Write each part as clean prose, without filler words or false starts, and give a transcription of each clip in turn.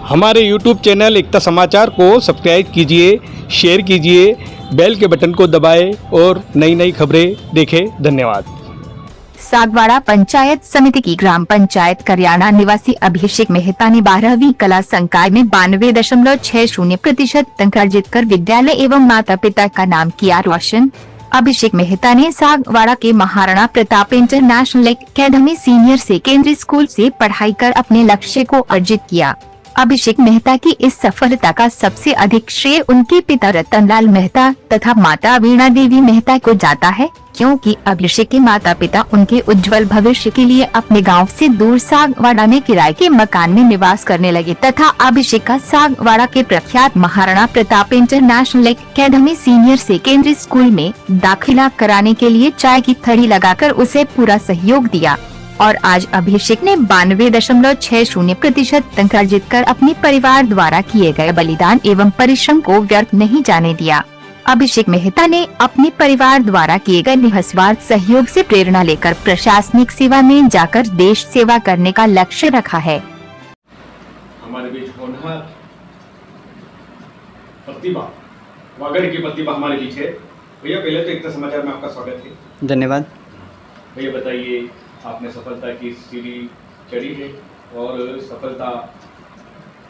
हमारे YouTube channel एकता समाचार को सब्सक्राइब कीजिए, शेयर कीजिए, बेल के बटन को दबाएं और नई नई खबरें देखें। धन्यवाद। सागवाड़ा पंचायत समिति की ग्राम पंचायत करियाना निवासी अभिषेक मेहता ने 12वीं कला संकाय में 92.60% अंक अर्जित कर विद्यालय एवं माता पिता का नाम किया रोशन। अभिषेक मेहता ने सागवाड़ा के Maharana Pratap international academy senior secondary school से पढ़ाई कर अपने लक्ष्य को अर्जित किया। अभिषेक मेहता की इस सफलता का सबसे अधिक श्रेय उनके पिता रतनलाल मेहता तथा माता वीणा देवी मेहता को जाता है, क्योंकि अभिषेक के माता पिता उनके उज्जवल भविष्य के लिए अपने गांव से दूर सागवाड़ा में किराए के मकान में निवास करने लगे तथा अभिषेक का सागवाड़ा के प्रख्यात Maharana Pratap international academy senior secondary school में दाखिला कराने के लिए चाय की थड़ी लगाकर उसे पूरा सहयोग दिया और आज अभिषेक ने 92.60% अंक अर्जित कर अपने परिवार द्वारा किए गए बलिदान एवं परिश्रम को व्यर्थ नहीं जाने दिया। अभिषेक मेहता ने अपने परिवार द्वारा किए गए निस्वार्थ सहयोग से प्रेरणा लेकर प्रशासनिक सेवा में जाकर देश सेवा करने का लक्ष्य रखा है। हमारे बीच होनहार प्रतिभा, वागड़ की प्रतिभा हमारे बीच है। भैया पहले तो एकता समाचार में आपका स्वागत है। धन्यवाद। भैया बताइए, आपने सफलता की सीढ़ी चढ़ी है और सफलता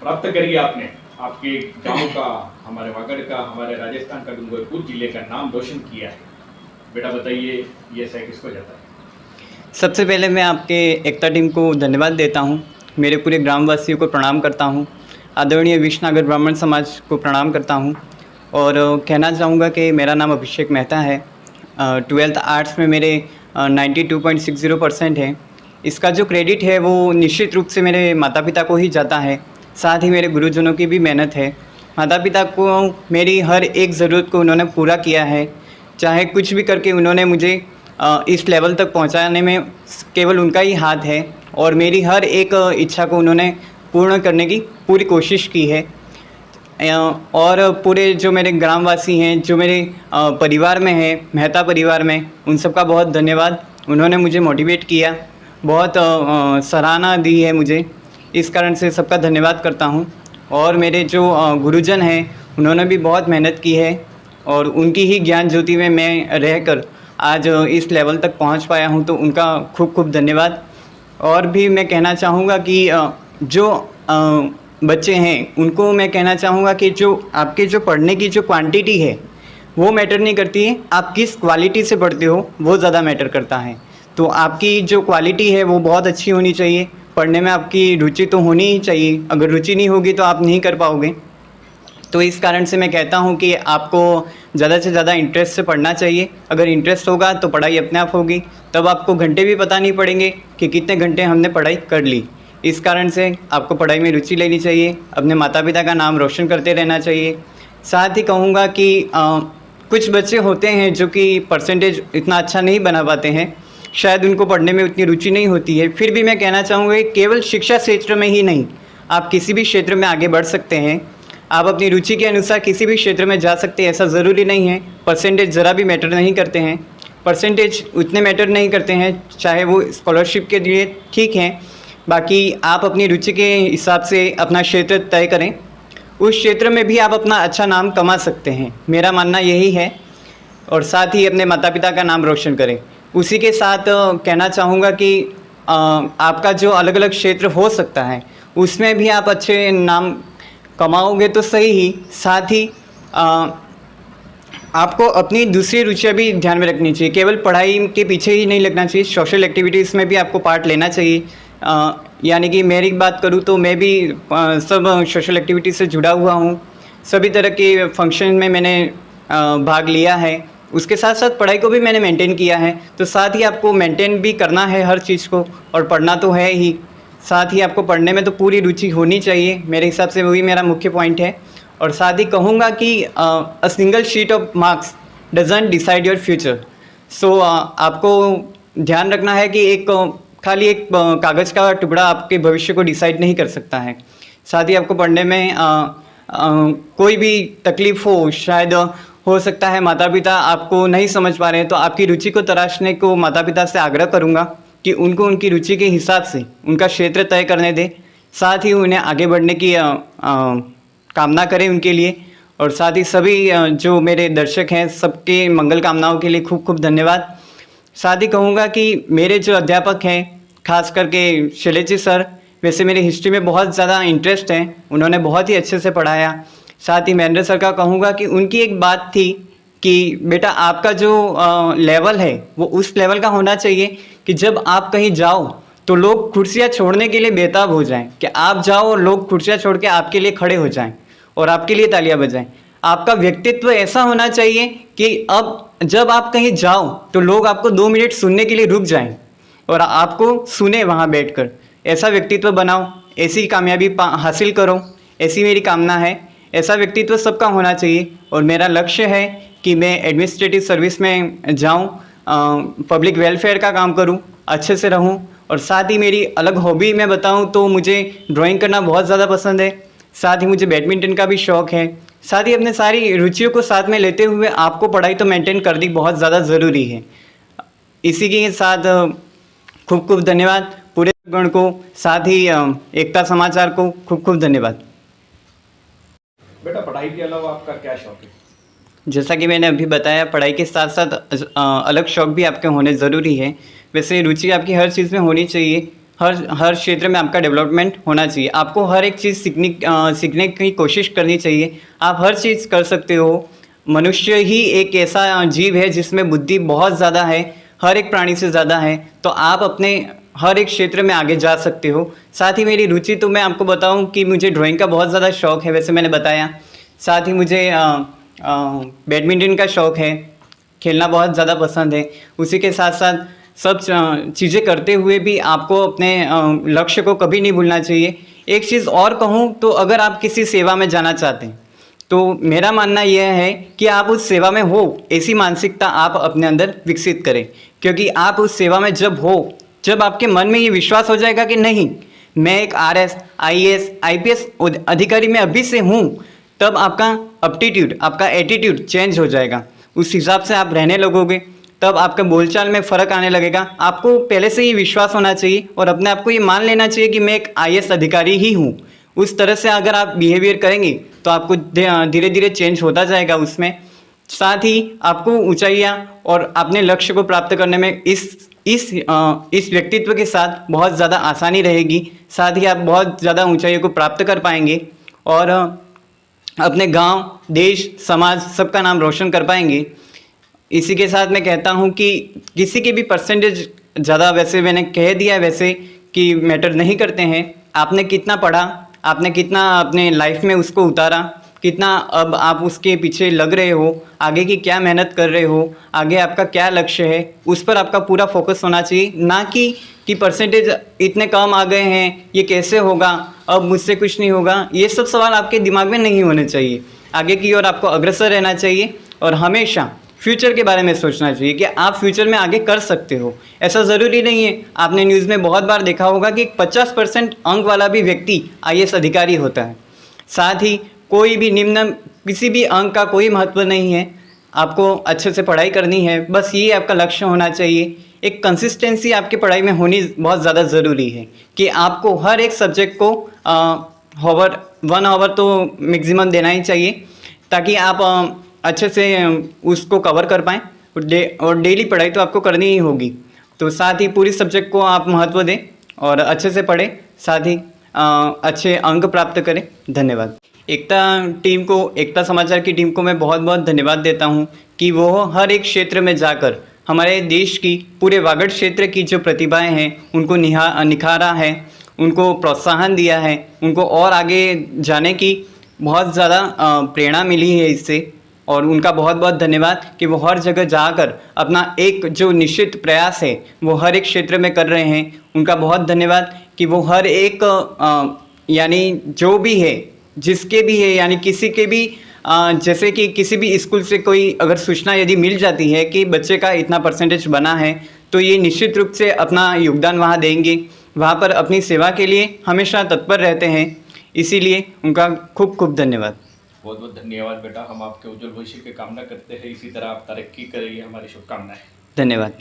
प्राप्त करी आपने। आपके गांव का, हमारे वागड़ का, हमारे राजस्थान का, डूंगरपुर जिले का नाम रोशन किया है। बेटा बताइए, ये श्रेय किसको जाता है? सबसे पहले मैं आपके एकता टीम को धन्यवाद देता हूं। मेरे पूरे ग्रामवासियों को प्रणाम करता हूं। आदरणीय विष्णुनगर ब्राह्मण समाज को प्रणाम करता हूं और कहना चाहूँगा कि मेरा नाम अभिषेक मेहता है। 12th आर्ट्स में मेरे 92.60% है। इसका जो क्रेडिट है वो निश्चित रूप से मेरे माता पिता को ही जाता है, साथ ही मेरे गुरुजनों की भी मेहनत है। माता पिता को मेरी हर एक ज़रूरत को उन्होंने पूरा किया है, चाहे कुछ भी करके उन्होंने मुझे इस लेवल तक पहुंचाने में केवल उनका ही हाथ है और मेरी हर एक इच्छा को उन्होंने पूर्ण करने की पूरी कोशिश की है। और पूरे जो मेरे ग्रामवासी हैं, जो मेरे परिवार में हैं, मेहता परिवार में, उन सबका बहुत धन्यवाद। उन्होंने मुझे मोटिवेट किया, बहुत सराहना दी है मुझे, इस कारण से सबका धन्यवाद करता हूँ। और मेरे जो गुरुजन हैं, उन्होंने भी बहुत मेहनत की है और उनकी ही ज्ञान ज्योति में मैं रहकर आज इस लेवल तक पहुँच पाया हूँ, तो उनका खूब खूब धन्यवाद। और भी मैं कहना चाहूँगा कि जो बच्चे हैं उनको मैं कहना चाहूँगा कि जो आपके जो पढ़ने की जो क्वांटिटी है वो मैटर नहीं करती है, आप किस क्वालिटी से पढ़ते हो वो ज़्यादा मैटर करता है। तो आपकी जो क्वालिटी है वो बहुत अच्छी होनी चाहिए। पढ़ने में आपकी रुचि तो होनी ही चाहिए, अगर रुचि नहीं होगी तो आप नहीं कर पाओगे। तो इस कारण से मैं कहता हूँ कि आपको ज़्यादा से ज़्यादा इंटरेस्ट से पढ़ना चाहिए। अगर इंटरेस्ट होगा तो पढ़ाई अपने आप होगी, तब आपको घंटे भी पता नहीं पड़ेंगे कि कितने घंटे हमने पढ़ाई कर ली। इस कारण से आपको पढ़ाई में रुचि लेनी चाहिए, अपने माता पिता का नाम रोशन करते रहना चाहिए। साथ ही कहूँगा कि कुछ बच्चे होते हैं जो कि परसेंटेज इतना अच्छा नहीं बना पाते हैं, शायद उनको पढ़ने में उतनी रुचि नहीं होती है। फिर भी मैं कहना चाहूँगा कि केवल शिक्षा क्षेत्र में ही नहीं, आप किसी भी क्षेत्र में आगे बढ़ सकते हैं। आप अपनी रुचि के अनुसार किसी भी क्षेत्र में जा सकते हैं, ऐसा ज़रूरी नहीं है। परसेंटेज ज़रा भी मैटर नहीं करते हैं, परसेंटेज उतने मैटर नहीं करते हैं, चाहे वो स्कॉलरशिप के लिए ठीक हैं। बाकी आप अपनी रुचि के हिसाब से अपना क्षेत्र तय करें, उस क्षेत्र में भी आप अपना अच्छा नाम कमा सकते हैं, मेरा मानना यही है। और साथ ही अपने माता पिता का नाम रोशन करें। उसी के साथ कहना चाहूँगा कि आपका जो अलग अलग क्षेत्र हो सकता है उसमें भी आप अच्छे नाम कमाओगे तो सही ही, साथ ही आपको अपनी दूसरी रुचियाँ भी ध्यान में रखनी चाहिए। केवल पढ़ाई के पीछे ही नहीं लगना चाहिए, सोशल एक्टिविटीज़ में भी आपको पार्ट लेना चाहिए। यानी कि मेरी बात करूँ तो मैं भी सब सोशल एक्टिविटी से जुड़ा हुआ हूँ, सभी तरह के फंक्शन में मैंने भाग लिया है। उसके साथ साथ पढ़ाई को भी मैंने मेंटेन किया है, तो साथ ही आपको मेंटेन भी करना है हर चीज़ को, और पढ़ना तो है ही, साथ ही आपको पढ़ने में तो पूरी रुचि होनी चाहिए। मेरे हिसाब से वही मेरा मुख्य पॉइंट है। और साथ ही कहूँगा कि a single sheet of marks doesn't decide your future. So आपको ध्यान रखना है कि खाली एक कागज़ का टुकड़ा आपके भविष्य को डिसाइड नहीं कर सकता है। साथ ही आपको पढ़ने में कोई भी तकलीफ़ हो, शायद हो सकता है माता पिता आपको नहीं समझ पा रहे हैं, तो आपकी रुचि को तराशने को माता पिता से आग्रह करूँगा कि उनको उनकी रुचि के हिसाब से उनका क्षेत्र तय करने दें। साथ ही उन्हें आगे बढ़ने की कामना करें उनके लिए। और साथ ही सभी जो मेरे दर्शक हैं सबके मंगल कामनाओं के लिए खूब खूब धन्यवाद। साथ ही कहूँगा कि मेरे जो अध्यापक हैं, खास करके शैलेश जी सर, वैसे मेरी हिस्ट्री में बहुत ज़्यादा इंटरेस्ट है, उन्होंने बहुत ही अच्छे से पढ़ाया। साथ ही महेंद्र सर का कहूँगा कि उनकी एक बात थी कि बेटा आपका जो लेवल है वो उस लेवल का होना चाहिए कि जब आप कहीं जाओ तो लोग कुर्सियाँ छोड़ने के लिए बेताब हो जाएं, कि आप जाओ और लोग कुर्सियाँ छोड़ के आपके लिए खड़े हो जाएं और आपके लिए तालियां बजाएं। आपका व्यक्तित्व ऐसा होना चाहिए कि अब जब आप कहीं जाओ तो लोग आपको 2 मिनट सुनने के लिए रुक जाएं और आपको सुने वहाँ बैठकर। ऐसा व्यक्तित्व बनाओ, ऐसी कामयाबी हासिल करो, ऐसी मेरी कामना है। ऐसा व्यक्तित्व सबका होना चाहिए और मेरा लक्ष्य है कि मैं एडमिनिस्ट्रेटिव सर्विस में जाऊँ, पब्लिक वेलफेयर का काम करूँ, अच्छे से रहूँ। और साथ ही मेरी अलग हॉबी मैं बताऊँ तो मुझे ड्राइंग करना बहुत ज़्यादा पसंद है। साथ ही मुझे बैडमिंटन का भी शौक़ है। साथ ही अपने सारी रुचियों को साथ में लेते हुए आपको पढ़ाई तो मेंटेन करनी बहुत ज़्यादा ज़रूरी है। इसी के साथ खूब खूब धन्यवाद पूरे गण को, साथ ही एकता समाचार को खूब खूब धन्यवाद। बेटा पढ़ाई के अलावा आपका क्या शौक है? जैसा कि मैंने अभी बताया, पढ़ाई के साथ साथ अलग शौक़ भी आपके होने ज़रूरी है। वैसे रुचि आपकी हर चीज़ में होनी चाहिए, हर क्षेत्र में आपका डेवलपमेंट होना चाहिए। आपको हर एक चीज़ सीखने की कोशिश करनी चाहिए। आप हर चीज़ कर सकते हो। मनुष्य ही एक ऐसा जीव है जिसमें बुद्धि बहुत ज़्यादा है, हर एक प्राणी से ज़्यादा है। तो आप अपने हर एक क्षेत्र में आगे जा सकते हो। साथ ही मेरी रुचि तो मैं आपको बताऊं कि मुझे ड्राइंग का बहुत ज़्यादा शौक़ है, वैसे मैंने बताया। साथ ही मुझे बैडमिंटन का शौक़ है, खेलना बहुत ज़्यादा पसंद है। उसी के साथ साथ सब चीज़ें करते हुए भी आपको अपने लक्ष्य को कभी नहीं भूलना चाहिए। एक चीज़ और कहूँ तो अगर आप किसी सेवा में जाना चाहते हैं तो मेरा मानना यह है कि आप उस सेवा में हो, ऐसी मानसिकता आप अपने अंदर विकसित करें। क्योंकि आप उस सेवा में जब आपके मन में ये विश्वास हो जाएगा कि नहीं, मैं एक RS, IAS, IPS अधिकारी में अभी से हूँ, तब आपका एप्टीट्यूड, आपका एटीट्यूड चेंज हो जाएगा। उस हिसाब से आप रहने लगोगे, तब आपके बोलचाल में फ़र्क आने लगेगा। आपको पहले से ही विश्वास होना चाहिए और अपने आप को ये मान लेना चाहिए कि मैं एक IAS अधिकारी ही हूँ। उस तरह से अगर आप बिहेवियर करेंगे तो आपको धीरे धीरे चेंज होता जाएगा उसमें। साथ ही आपको ऊंचाइयाँ और अपने लक्ष्य को प्राप्त करने में इस व्यक्तित्व के साथ बहुत ज़्यादा आसानी रहेगी। साथ ही आप बहुत ज़्यादा ऊंचाइयों को प्राप्त कर पाएंगे और अपने गांव, देश, समाज सबका नाम रोशन कर पाएंगे। इसी के साथ मैं कहता हूं कि किसी के भी परसेंटेज ज़्यादा, वैसे मैंने कह दिया है वैसे, कि मैटर नहीं करते हैं। आपने कितना पढ़ा, आपने कितना अपने लाइफ में उसको उतारा, कितना अब आप उसके पीछे लग रहे हो, आगे की क्या मेहनत कर रहे हो, आगे आपका क्या लक्ष्य है, उस पर आपका पूरा फोकस होना चाहिए। ना कि परसेंटेज इतने कम आ गए हैं, ये कैसे होगा, अब मुझसे कुछ नहीं होगा, ये सब सवाल आपके दिमाग में नहीं होने चाहिए। आगे की ओर आपको अग्रसर रहना चाहिए और हमेशा फ्यूचर के बारे में सोचना चाहिए कि आप फ्यूचर में आगे कर सकते हो। ऐसा ज़रूरी नहीं है, आपने न्यूज़ में बहुत बार देखा होगा कि 50% अंक वाला भी व्यक्ति IAS अधिकारी होता है। साथ ही कोई भी निम्न, किसी भी अंक का कोई महत्व नहीं है। आपको अच्छे से पढ़ाई करनी है, बस ये आपका लक्ष्य होना चाहिए। एक कंसिस्टेंसी आपकी पढ़ाई में होनी बहुत ज़्यादा ज़रूरी है कि आपको हर एक सब्जेक्ट को 1 आवर तो मैक्सिमम देना ही चाहिए, ताकि आप अच्छे से उसको कवर कर पाएँ। और डेली पढ़ाई तो आपको करनी ही होगी। तो साथ ही पूरी सब्जेक्ट को आप महत्व दें और अच्छे से पढ़ें, साथ ही अच्छे अंक प्राप्त करें। धन्यवाद। एकता समाचार की टीम को मैं बहुत बहुत धन्यवाद देता हूं कि वो हर एक क्षेत्र में जाकर हमारे देश की, पूरे वागड़ क्षेत्र की जो प्रतिभाएं हैं उनको निखारा है, उनको प्रोत्साहन दिया है, उनको और आगे जाने की बहुत ज़्यादा प्रेरणा मिली है इससे। और उनका बहुत बहुत धन्यवाद कि वो हर जगह जाकर अपना एक जो निश्चित प्रयास है वो हर एक क्षेत्र में कर रहे हैं। उनका बहुत धन्यवाद कि वो हर एक यानी जो भी है, जिसके भी है, यानी किसी के भी जैसे कि किसी भी स्कूल से कोई अगर सूचना यदि मिल जाती है कि बच्चे का इतना परसेंटेज बना है, तो ये निश्चित रूप से अपना योगदान वहाँ देंगे, वहाँ पर अपनी सेवा के लिए हमेशा तत्पर रहते हैं। इसीलिए उनका खूब खूब धन्यवाद। बहुत बहुत धन्यवाद बेटा। हम आपके उज्जवल भविष्य की कामना करते हैं, इसी तरह आप तरक्की करेंगे, हमारी शुभकामनाएं। धन्यवाद।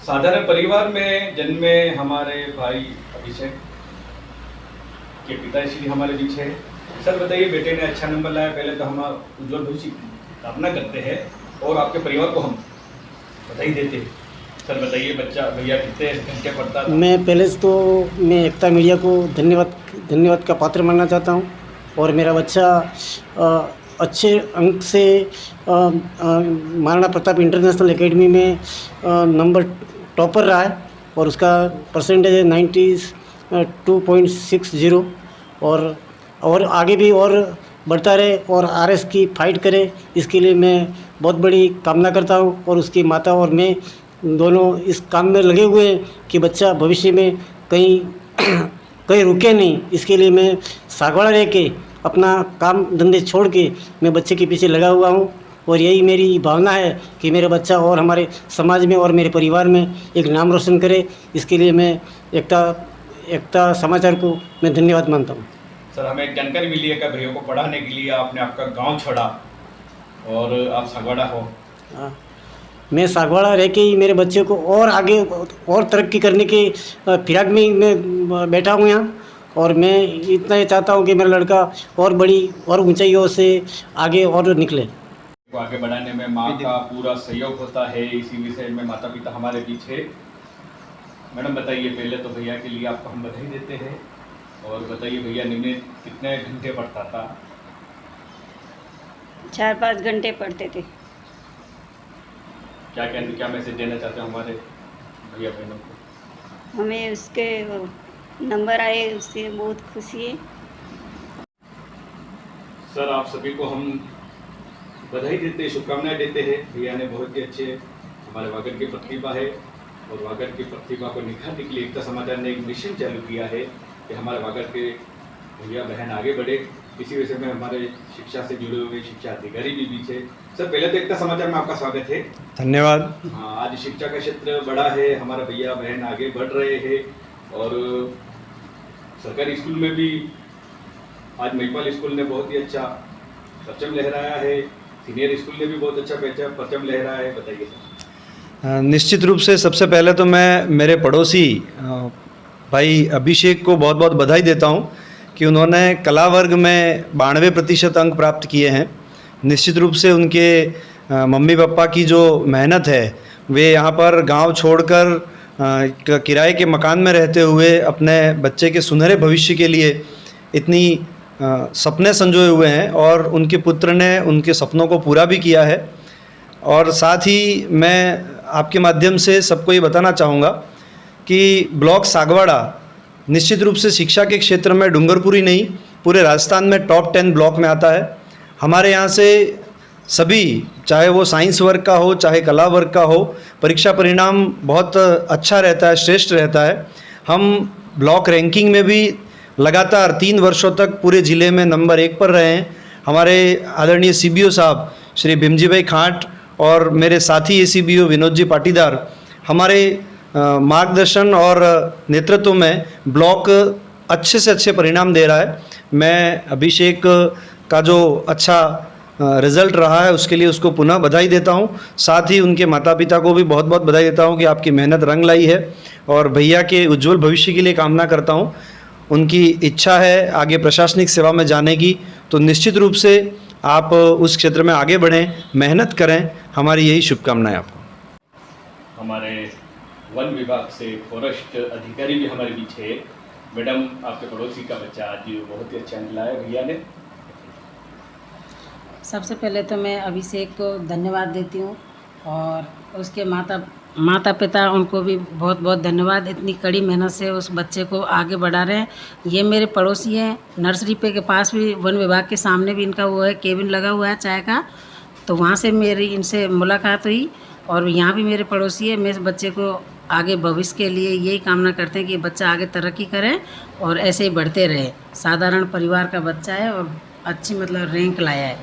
साधारण परिवार में जन्मे हमारे भाई अभिषेक के पिताश्री हमारे बीच है। सर बताइए, बेटे ने अच्छा नंबर लाया, पहले तो हम उज्जवल भविष्य की कामना करते हैं और आपके परिवार को हम बधाई देते हैं। सर बताइए, बच्चा भैया कितने घंटे पढ़ता था? मैं पहले से तो मैं एकता मीडिया को धन्यवाद का पात्र मानना चाहता हूँ। और मेरा बच्चा अच्छे अंक से महाराणा प्रताप इंटरनेशनल एकेडमी में नंबर टॉपर रहा है और उसका परसेंटेज है 92.60। और आगे भी और बढ़ता रहे और आरएस की फाइट करे, इसके लिए मैं बहुत बड़ी कामना करता हूँ। और उसकी माता और मैं दोनों इस काम में लगे हुए हैं कि बच्चा भविष्य में कहीं रुके नहीं। इसके लिए मैं सागवाड़ा रह के अपना काम धंधे छोड़ के मैं बच्चे के पीछे लगा हुआ हूँ। और यही मेरी भावना है कि मेरा बच्चा और हमारे समाज में और मेरे परिवार में एक नाम रोशन करे। इसके लिए मैं एकता समाचार को मैं धन्यवाद मानता हूँ। सर हमें एक जानकारी मिली है कि भैया को पढ़ाने के लिए आपने आपका गांव छोड़ा और आप सागवाड़ा हो। हाँ, मैं सागवाड़ा रह के ही मेरे बच्चे को और आगे और तरक्की करने के फिराक में मैं बैठा हूँ यहाँ। और मैं इतना ही चाहता हूँ कि मेरा लड़का और बड़ी और ऊंचाइयों से आगे और निकले। को आगे बढ़ाने में माँ का पूरा सहयोग होता है, इसी विषय में माता पिता हमारे बीच है। मैडम बताइए, पहले तो भैया के लिए आपको हम बधाई देते हैं और बताइए भैया निम्न कितने घंटे पढ़ता था? 4-5 घंटे पढ़ते थे। क्या मैसेज देना चाहते हैं हमारे भैया बहनों को? हमें उसके नंबर आए, उससे बहुत खुशी है। सर आप सभी को हम बधाई देते, शुभकामनाएं देते हैं। भैया ने बहुत ही अच्छे हमारे वागड़ की प्रतिभा है और वागड़ की प्रतिभा को निखारने के लिए एकता समाचार ने एक मिशन चालू किया है कि हमारे वागड़ के भैया बहन आगे बढ़े। इसी विषय में हमारे शिक्षा से जुड़े हुए शिक्षा अधिकारी भी बीच है। सर पहले तो एकता समाचार में आपका स्वागत है। धन्यवाद। हाँ, आज शिक्षा का क्षेत्र बड़ा है, हमारा भैया बहन आगे बढ़ रहे हैं और सरकारी स्कूल में भी आज महिपाल स्कूल ने बहुत ही अच्छा परचम लहराया है, सीनियर स्कूल ने भी बहुत अच्छा परचम लहराया है। बताइए सर। निश्चित रूप से सबसे पहले तो मैं मेरे पड़ोसी भाई अभिषेक को बहुत बहुत बधाई देता हूं कि उन्होंने कला वर्ग में 92% अंक प्राप्त किए हैं। निश्चित रूप से उनके मम्मी पापा की जो मेहनत है, वे यहाँ पर गांव छोड़कर किराए के मकान में रहते हुए अपने बच्चे के सुनहरे भविष्य के लिए इतनी सपने संजोए हुए हैं और उनके पुत्र ने उनके सपनों को पूरा भी किया है। और साथ ही मैं आपके माध्यम से सबको ये बताना चाहूँगा कि ब्लॉक सागवाड़ा निश्चित रूप से शिक्षा के क्षेत्र में डूंगरपुर ही नहीं, पूरे राजस्थान में टॉप 10 ब्लॉक में आता है। हमारे यहाँ से सभी, चाहे वो साइंस वर्ग का हो चाहे कला वर्ग का हो, परीक्षा परिणाम बहुत अच्छा रहता है, श्रेष्ठ रहता है। हम ब्लॉक रैंकिंग में भी लगातार 3 वर्षों तक पूरे ज़िले में नंबर 1 पर रहे हैं। हमारे आदरणीय CBO साहब श्री भीमजी भाई खांट और मेरे साथी ACBO विनोद जी पाटीदार हमारे मार्गदर्शन और नेतृत्व में ब्लॉक अच्छे से अच्छे परिणाम दे रहा है। मैं अभिषेक का जो अच्छा रिज़ल्ट रहा है उसके लिए उसको पुनः बधाई देता हूं। साथ ही उनके माता पिता को भी बहुत बहुत बधाई देता हूं कि आपकी मेहनत रंग लाई है और भैया के उज्जवल भविष्य के लिए कामना करता हूं। उनकी इच्छा है आगे प्रशासनिक सेवा में जाने की, तो निश्चित रूप से आप उस क्षेत्र में आगे बढ़ें, मेहनत करें। हमारी यही शुभकामनाएं आपको। हमारे वन विभाग से फॉरेस्ट अधिकारी भी हमारे बीच है। मैडम, आपके पड़ोसी का बच्चा आज बहुत ही अच्छा अंक लाया भैया ने। सबसे पहले तो मैं अभिषेक को धन्यवाद देती हूँ और उसके माता पिता उनको भी बहुत बहुत धन्यवाद। इतनी कड़ी मेहनत से उस बच्चे को आगे बढ़ा रहे हैं। ये मेरे पड़ोसी हैं। नर्सरी पे के पास भी वन विभाग के सामने भी इनका वो है, केबिन लगा हुआ है चाय का, तो वहाँ से मेरी इनसे मुलाकात हुई और यहाँ भी मेरे पड़ोसी है। मैं इस बच्चे को आगे भविष्य के लिए यही कामना करते हैं कि बच्चा आगे तरक्की करे और ऐसे ही बढ़ते रहे। साधारण परिवार का बच्चा है और अच्छी रैंक लाया है।